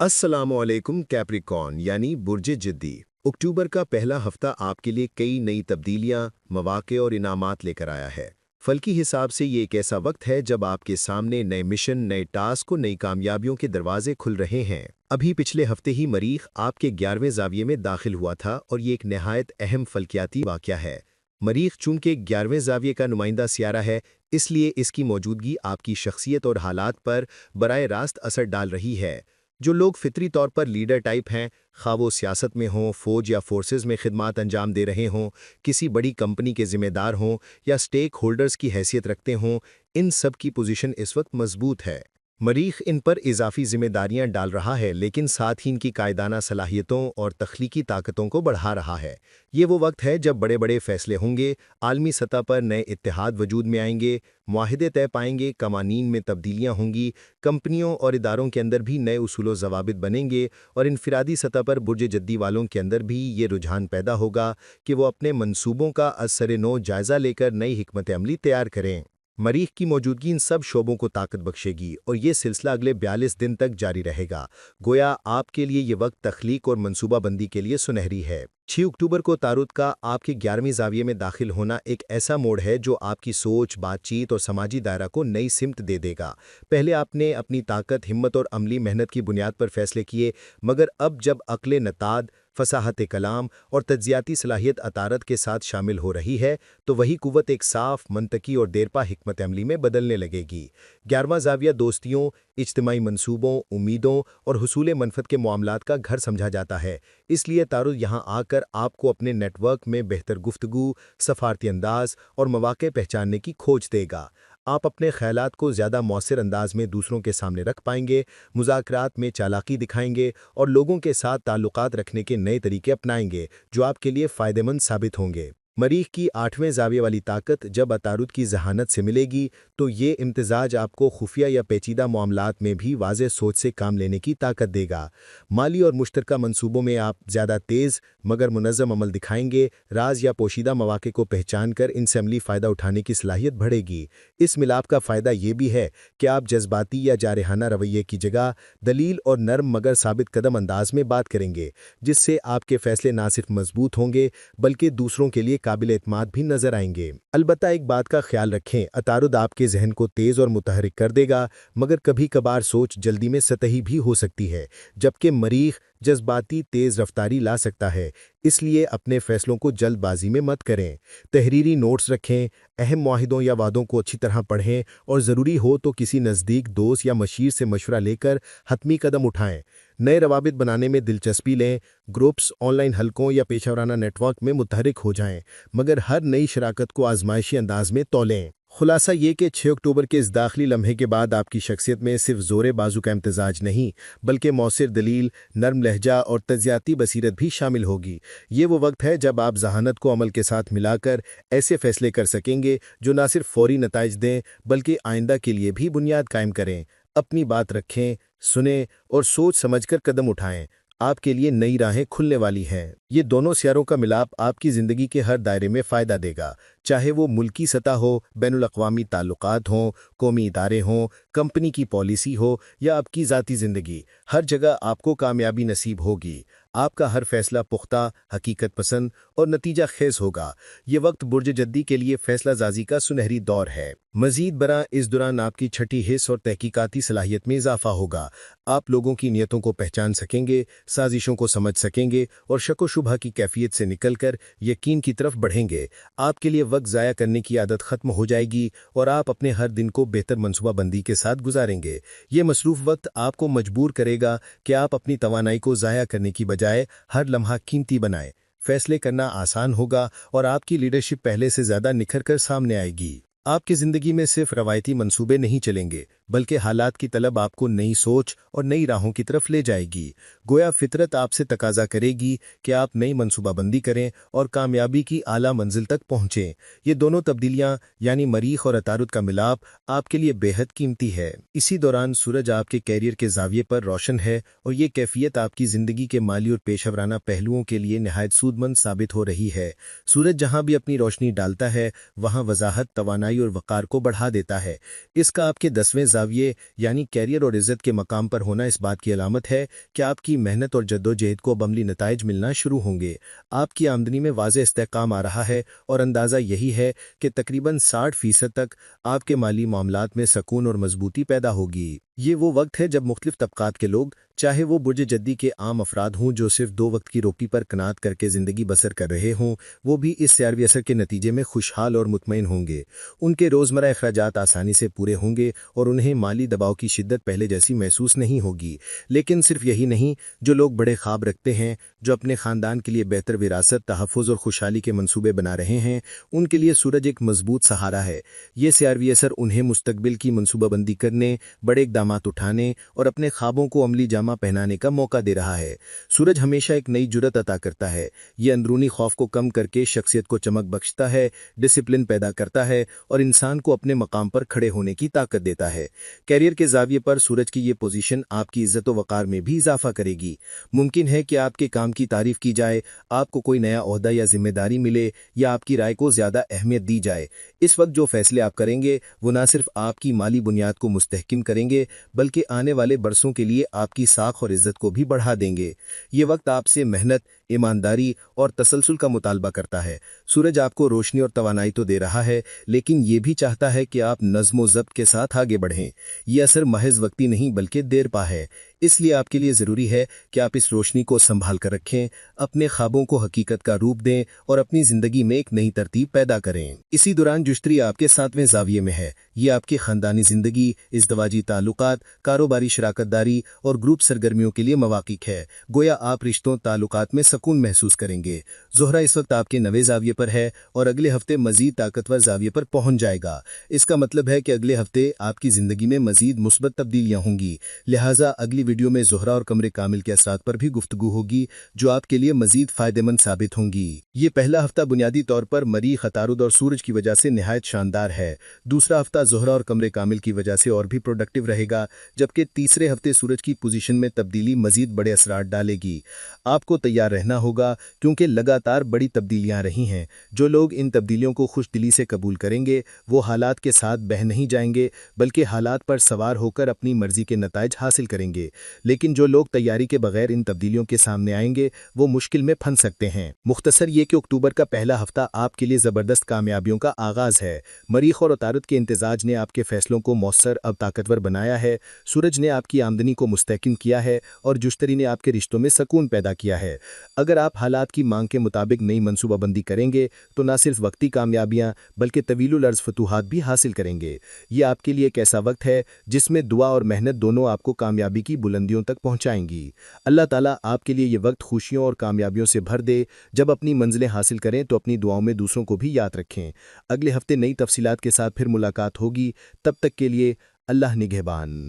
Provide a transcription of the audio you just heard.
अस्सलामुअलैकुम कैप्रिकॉर्न यानी बुर्ज जिद्दी। अक्टूबर का पहला हफ्ता आपके लिए कई नई तब्दीलियां, मौक़े और इनामात लेकर आया है। फल्की हिसाब से ये एक ऐसा वक्त है जब आपके सामने नए मिशन, नए टास्क और नई कामयाबियों के दरवाजे खुल रहे हैं। अभी पिछले हफ्ते ही मरीख आपके 11वें ज़ाविये में दाखिल हुआ था और ये एक नहायत अहम फल्कियाती वाक़या है। मरीख चूंकि 11वें ज़ाविये का नुमाइंदा सियारा है, इसलिए इसकी मौजूदगी आपकी शख्सियत और हालात पर बराह रास्त असर डाल रही है। जो लोग फितरी तौर पर लीडर टाइप हैं, खा वो सियासत में हों, फौज या फोर्सेस में खिदमात अंजाम दे रहे हों, किसी बड़ी कंपनी के जिम्मेदार हों या स्टेक होल्डर्स की हैसियत रखते हों, इन सब की पोजीशन इस वक्त मजबूत है। मरीख इन पर इजाफी जिम्मेदारियां डाल रहा है, लेकिन साथ ही इनकी कायदाना सलाहियतों और तख्लीकी ताकतों को बढ़ा रहा है। ये वो वक्त है जब बड़े बड़े फैसले होंगे, आलमी सतह पर नए इत्तेहाद वजूद में आएंगे, मुआहदे तय पाएंगे, कवानीन में तब्दीलियां होंगी, कंपनियों और इदारों के अंदर भी नए उसूलो ज़वाबित बनेंगे और इनफिरादी सतह पर बुर्ज जद्दी वालों के अंदर भी ये रुझान पैदा होगा कि वो अपने मंसूबों का असर नो जायज़ा लेकर नई हिकमत अमली तैयार करें। मरीख की मौजूदगी इन सब शोबों को ताकत बख्शेगी और ये सिलसिला अगले 42 दिन तक जारी रहेगा। गोया आपके लिए ये वक्त तख्लीक और मनसूबाबंदी के लिए सुनहरी है। 6 अक्टूबर को तारुत का आपके 11वें ज़ाविये में दाखिल होना एक ऐसा मोड़ है जो आपकी सोच, बातचीत और समाजी दायरा को नई सिमत दे देगा। पहले आपने अपनी ताकत, हिम्मत और अमली मेहनत की बुनियाद पर फैसले किए, मगर अब जब अक्ल नताद, फसाहत कलाम और तज्जियाती सलाहियत अतारत के साथ शामिल हो रही है, तो वही कुव्वत एक साफ, मंतकी और देरपा हिकमत अमली में बदलने लगेगी। 11वां ज़ाविया दोस्तियों, इज्तिमाई मंसूबों, उम्मीदों और हुसूल मनफत के मामलात का घर समझा जाता है। इसलिए तारुद यहाँ आकर आपको अपने नेटवर्क में बेहतर गुफ्तगू, सफारती अंदाज और मौक़े पहचानने की खोज देगा। आप अपने ख़यालात को ज़्यादा मौसर अंदाज में दूसरों के सामने रख पाएंगे, मुज़ाकरात में चालाकी दिखाएंगे और लोगों के साथ ताल्लुकात रखने के नए तरीके अपनाएंगे जो आपके लिए फ़ायदेमंद साबित होंगे। मरीख की 8वें ज़ाविये वाली ताकत जब अतारुद की जहानत से मिलेगी, तो ये इम्तिजाज आपको खुफिया या पेचीदा मामलात में भी वाज़ेह सोच से काम लेने की ताकत देगा। माली और मुश्तरका मंसूबों में आप ज़्यादा तेज़ मगर मुनज़्ज़म अमल दिखाएंगे, राज या पोशीदा मौक़े को पहचान कर इनसे अमली फ़ायदा उठाने की सलाहियत बढ़ेगी। इस मिलाप का फ़ायदा ये भी है कि आप जज्बाती या जारहाना रवैये की जगह दलील और नर्म मगर साबित कदम अंदाज में बात करेंगे, जिससे आपके फ़ैसले ना सिर्फ मजबूत होंगे बल्कि दूसरों के लिए काबिल एतमाद भी नजर आएंगे। अलबत्ता एक बात का ख्याल रखें, अतारुद आपके जहन को तेज और मुतहरिक कर देगा, मगर कभी कभार सोच जल्दी में सतही भी हो सकती है, जबकि मरीख जज्बाती तेज रफ्तारी ला सकता है। इसलिए अपने फैसलों को जल्दबाजी में मत करें। तहरीरी नोट्स रखें, अहम मुआहिदों या वादों को अच्छी तरह पढ़ें और ज़रूरी हो तो किसी नज़दीक दोस्त या मशीर से मशवरा लेकर हतमी कदम उठाएं। नए रवाबित बनाने में दिलचस्पी लें, ग्रुप्स, ऑनलाइन हलकों या पेशेवराना नेटवर्क में मुतहरिक हो जाएं, मगर हर नई शराकत को आजमाइशी अंदाज में तौलें। खुलासा ये कि 6 अक्टूबर के इस दाखिली लम्हे के बाद आपकी शख्सियत में सिर्फ ज़ोरे बाजू का इम्तिजाज नहीं, बल्कि मौसर दलील, नरम लहजा और तज्जियाती बसीरत भी शामिल होगी। ये वो वक्त है जब आप जहानत को अमल के साथ मिलाकर ऐसे फैसले कर सकेंगे जो ना सिर्फ फौरी नताइज दें बल्कि आइंदा के लिए भी बुनियाद कायम करें। अपनी बात रखें, सुने और सोच समझकर कदम उठाएं। आपके लिए नई राहें खुलने वाली हैं। ये दोनों सियारों का मिलाप आपकी ज़िंदगी के हर दायरे में फ़ायदा देगा, चाहे वो मुल्की सतह हो, बैनुल-अक़वामी ताल्लुकात हों, कौमी इदारे हों, कंपनी की पॉलिसी हो या आपकी ज़ाती ज़िंदगी। हर जगह आपको कामयाबी नसीब होगी। आपका हर फैसला पुख्ता, हकीकत पसंद और नतीजा खेज होगा। ये वक्त बुर्ज जद्दी के लिए फैसला जाजी का सुनहरी दौर है। मजीद बरा इस दौरान आपकी छठी हिस्स और तहकीकाती सलाहियत में इजाफा होगा। आप लोगों की नीयतों को पहचान सकेंगे, साजिशों को समझ सकेंगे और शक व शुबहा की कैफियत से निकलकर यकीन की तरफ बढ़ेंगे। आपके लिए वक्त ज़ाया करने की आदत ख़त्म हो जाएगी और आप अपने हर दिन को बेहतर मनसूबाबंदी के साथ गुजारेंगे। ये मसरूफ़ वक्त आपको मजबूर करेगा कि आप अपनी तवानाई को ज़ाया करने की बजाय हर लम्हा कीमती बनाएं। फैसले करना आसान होगा और आपकी लीडरशिप पहले से ज़्यादा निखर कर सामने आएगी। आपकी ज़िंदगी में सिर्फ रवायती मंसूबे नहीं चलेंगे, बल्कि हालात की तलब आपको नई सोच और नई राहों की तरफ ले जाएगी। गोया फितरत आपसे तकाजा करेगी कि आप नई मनसूबाबंदी करें और कामयाबी की आला मंजिल तक पहुँचें। ये दोनों तब्दीलियाँ यानी मरीख और अतारुद का मिलाप आपके लिए बेहद कीमती है। इसी दौरान सूरज आपके कैरियर के ज़ाविये पर रोशन है और ये कैफियत आपकी ज़िंदगी के माली और पेशेवराना पहलुओं के लिए नहायत सूदमंद साबित हो रही है। सूरज जहाँ भी अपनी रोशनी डालता है, वहाँ वजाहत, तवानाई توانائی اور وقار کو بڑھا دیتا ہے۔ اس کا آپ کے 10ویں زاویے یعنی کیریئر اور عزت کے مقام پر ہونا اس بات کی علامت ہے کہ آپ کی محنت اور جدوجہد کو اب عملی نتائج ملنا شروع ہوں گے۔ آپ کی آمدنی میں واضح استحکام آ رہا ہے اور اندازہ یہی ہے کہ تقریباً 60% تک آپ کے مالی معاملات میں سکون اور مضبوطی پیدا ہوگی۔ یہ وہ وقت ہے جب مختلف طبقات کے لوگ، چاہے وہ برج جدی کے عام افراد ہوں جو صرف 2 وقت کی روٹی پر قناعت کر کے زندگی بسر کر رہے ہوں، وہ بھی اس سیاروی اثر کے نتیجے میں خوشحال اور مطمئن ہوں گے۔ ان کے روزمرہ اخراجات آسانی سے پورے ہوں گے اور انہیں مالی دباؤ کی شدت پہلے جیسی محسوس نہیں ہوگی۔ لیکن صرف یہی نہیں، جو لوگ بڑے خواب رکھتے ہیں، جو اپنے خاندان کے لیے بہتر وراثت، تحفظ اور خوشحالی کے منصوبے بنا رہے ہیں، ان کے لیے سورج ایک مضبوط سہارا ہے۔ یہ سیاروی اثر انہیں مستقبل کی منصوبہ بندی کرنے، بڑے اقدامات اٹھانے اور اپنے خوابوں کو عملی جامہ پہنانے کا موقع دے رہا ہے۔ سورج ہمیشہ ایک نئی جرأت عطا کرتا ہے۔ یہ اندرونی خوف کو کم کر کے شخصیت کو چمک بخشتا ہے، ڈسپلن پیدا کرتا ہے اور انسان کو اپنے مقام پر کھڑے ہونے کی طاقت دیتا ہے۔ کیریئر کے زاویے پر سورج کی یہ پوزیشن آپ کی عزت و وقار میں بھی اضافہ کرے گی۔ ممکن ہے کہ آپ کے کام کی تعریف کی جائے، آپ کو کوئی نیا عہدہ یا ذمہ داری ملے یا آپ کی رائے کو زیادہ اہمیت دی جائے۔ اس وقت جو فیصلے آپ کریں گے وہ نہ صرف آپ کی مالی بنیاد کو مستحکم کریں گے بلکہ آنے والے برسوں کے لیے آپ کی ساکھ اور عزت کو بھی بڑھا دیں گے۔ یہ وقت آپ سے محنت، ایمانداری اور تسلسل کا مطالبہ کرتا ہے۔ سورج آپ کو روشنی اور توانائی تو دے رہا ہے لیکن یہ بھی چاہتا ہے کہ آپ نظم و ضبط کے ساتھ آگے بڑھیں۔ یہ اثر محض وقتی نہیں بلکہ دیر پا ہے، اس لیے آپ کے لیے ضروری ہے کہ آپ اس روشنی کو سنبھال کر رکھیں، اپنے خوابوں کو حقیقت کا روپ دیں اور اپنی زندگی میں ایک نئی ترتیب پیدا کریں۔ اسی دوران جشتری آپ کے 7ویں زاویے میں ہے۔ یہ آپ کی خاندانی زندگی، ازدواجی تعلقات، کاروباری شراکت داری اور گروپ سرگرمیوں کے لیے مواقع ہے۔ گویا آپ رشتوں تعلقات میں سکون محسوس کریں گے۔ زہرہ اس وقت آپ کے 9ویں زاویے پر ہے اور اگلے ہفتے مزید طاقتور زاویے پر پہنچ جائے گا۔ اس کا مطلب ہے کہ اگلے ہفتے آپ کی زندگی میں مزید مثبت تبدیلیاں ہوں گی، لہٰذا اگلی ویڈیو میں زہرہ اور قمر کامل کے اثرات پر بھی گفتگو ہوگی جو آپ کے لیے مزید فائدہ مند ثابت ہوں گی۔ یہ پہلا ہفتہ بنیادی طور پر مریخ، عطارد اور سورج کی وجہ سے نہایت شاندار ہے۔ دوسرا ہفتہ زہرہ اور قمر کامل کی وجہ سے اور بھی پروڈکٹیو رہے گا، جبکہ تیسرے ہفتے سورج کی پوزیشن میں تبدیلی مزید بڑے اثرات ڈالے گی۔ آپ کو تیار رہنا ہوگا کیونکہ لگاتار بڑی تبدیلیاں رہی ہیں۔ جو لوگ ان تبدیلیوں کو خوش دلی سے قبول کریں گے وہ حالات کے ساتھ بہہ نہیں جائیں گے بلکہ حالات پر سوار ہو کر اپنی مرضی کے نتائج حاصل کریں گے۔ لیکن جو لوگ تیاری کے بغیر ان تبدیلیوں کے سامنے آئیں گے وہ مشکل میں پھنس سکتے ہیں۔ مختصر یہ کہ اکتوبر کا پہلا ہفتہ آپ کے لیے زبردست کامیابیوں کا آغاز ہے۔ مریخ اور عطارد کے امتزاج نے آپ کے فیصلوں کو مؤثر اب طاقتور بنایا ہے، سورج نے آپ کی آمدنی کو مستحکم کیا ہے اور جشتری نے آپ کے رشتوں میں سکون پیدا کیا ہے۔ اگر آپ حالات کی مانگ کے مطابق نئی منصوبہ بندی کریں گے تو نہ صرف وقتی کامیابیاں بلکہ طویل العرض فتوحات بھی حاصل کریں گے۔ یہ آپ کے لیے ایک ایسا وقت ہے جس میں دعا اور محنت دونوں آپ کو کامیابی کی بلندیوں تک پہنچائیں گی۔ اللہ تعالیٰ آپ کے لیے یہ وقت خوشیوں اور کامیابیوں سے بھر دے۔ جب اپنی منزلیں حاصل کریں تو اپنی دعاؤں میں دوسروں کو بھی یاد رکھیں۔ اگلے ہفتے نئی تفصیلات کے ساتھ پھر ملاقات ہوگی، تب تک کے لیے اللہ نگہبان۔